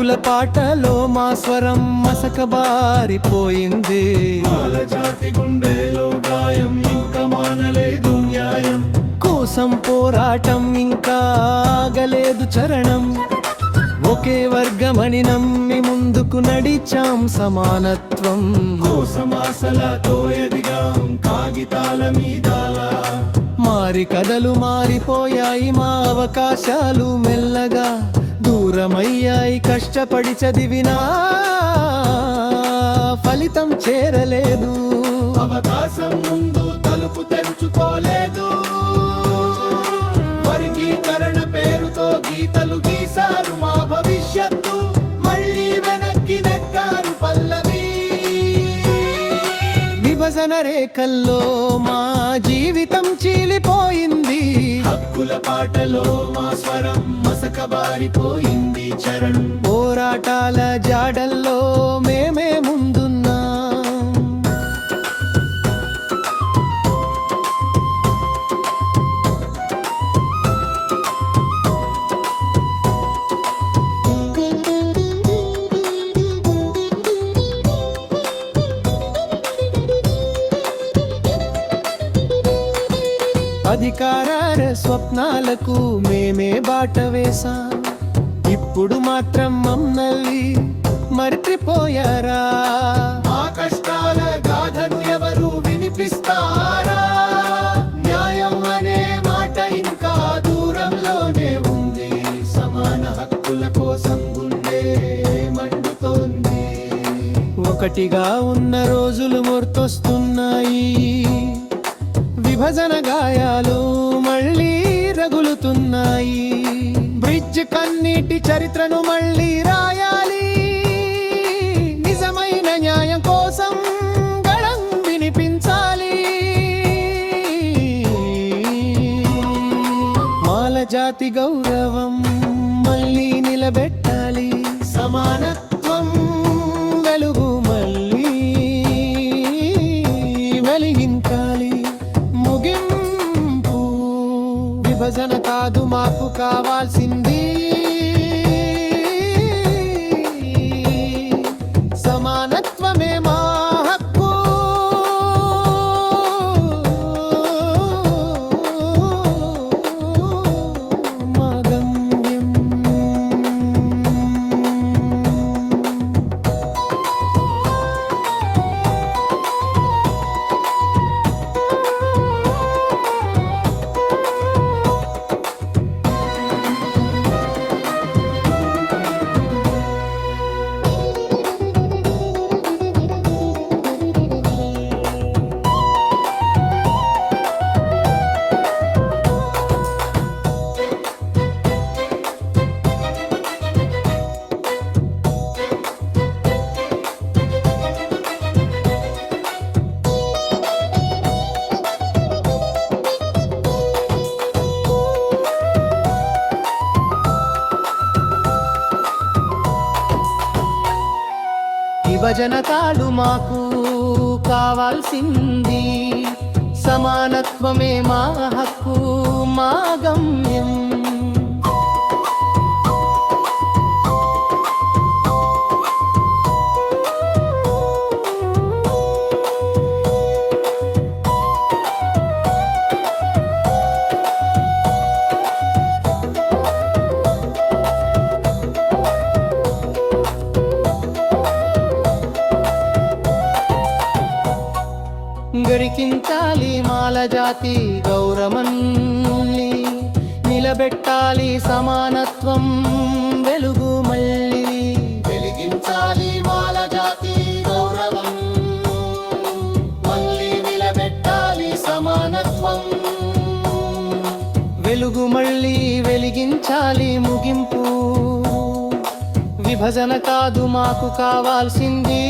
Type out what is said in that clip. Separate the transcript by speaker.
Speaker 1: హక్కుల పాటలో మా స్వరం మసకబారిపోయింది.
Speaker 2: మాల జాతి గుండెలో గాయం ఇంకా మానలేదు న్యాయం
Speaker 1: కోసం పోరాటం ఇంకా ఆగలేదు చరణం. ఒకే వర్గమని నమ్మి ముందుకు నడిచాం సమానత్వం
Speaker 2: కోసం ఆశలతో ఎదిగాం కాగితాల మీద.
Speaker 1: మారి కథలు మారిపోయాయి, మా అవకాశాలు మెల్లగా దూరమయ్యాయి. కష్టపడి చదివినా ఫలితం చేరలేదు.
Speaker 2: అవకాశం ముందు తలుపు తెరుచుకోలేదు. వర్గీకరణ పేరుతో గీతలు గీశారు మా భవిష్యత్తు. మళ్ళీ వెనక్కి నెక్కారు పల్లవి.
Speaker 1: విభజన రేఖల్లో మా జీవితం చీలిపోయింది.
Speaker 2: హక్కుల పాటలో మా స్వరం మసకబారిపోయింది చరణం.
Speaker 1: పోరాటాల జాడల్లో మేమే ముందున్నాం. అధికారాల స్వప్నాలకు మేమే బాట వేశాం. ఇప్పుడు మాత్రం మమ్మల్ని మర్చిపోయారా?
Speaker 2: మా కష్టాల గాథను ఎవరు వినిపిస్తారా? న్యాయం అనే మాట ఇంకా దూరంలోనే ఉంది. సమాన హక్కుల కోసం గుండె మండుతోంది.
Speaker 1: ఒకటిగా ఉన్న రోజులు గుర్తొస్తున్నాయి. విభజన గాయాలు మళ్ళీ రగులుతున్నాయి. బ్రిడ్జ్ కన్నీటి చరిత్రను మళ్ళీ రాయాలి. నిజమైన న్యాయం కోసం గళం వినిపించాలి. మాల జాతి గౌరవం మళ్ళీ నిలబెట్టాలి.
Speaker 2: సమానత్వం
Speaker 1: వెలుగు మళ్ళీ వెలిగించాలి. ముగింపు విభజన కాదు మాకు కావాల్సింది. సమానత్వమే మా హక్కు. మా గమ్యం. విభజన కాదు మాకు కావాల్సింది. సమానత్వమే మా హక్కు, మా గమ్యం. గరికించాలి మాల జాతి గౌరవాన్ని. నిలబెట్టాలి సమానత్వం వెలుగు మళ్ళీ.
Speaker 2: వెలిగించాలి మాల జాతి గౌరవం. మళ్ళీ నిలబెట్టాలి సమానత్వం.
Speaker 1: వెలుగు మళ్ళీ వెలిగించాలి. ముగింపు విభజన కాదు మాకు కావాల్సింది.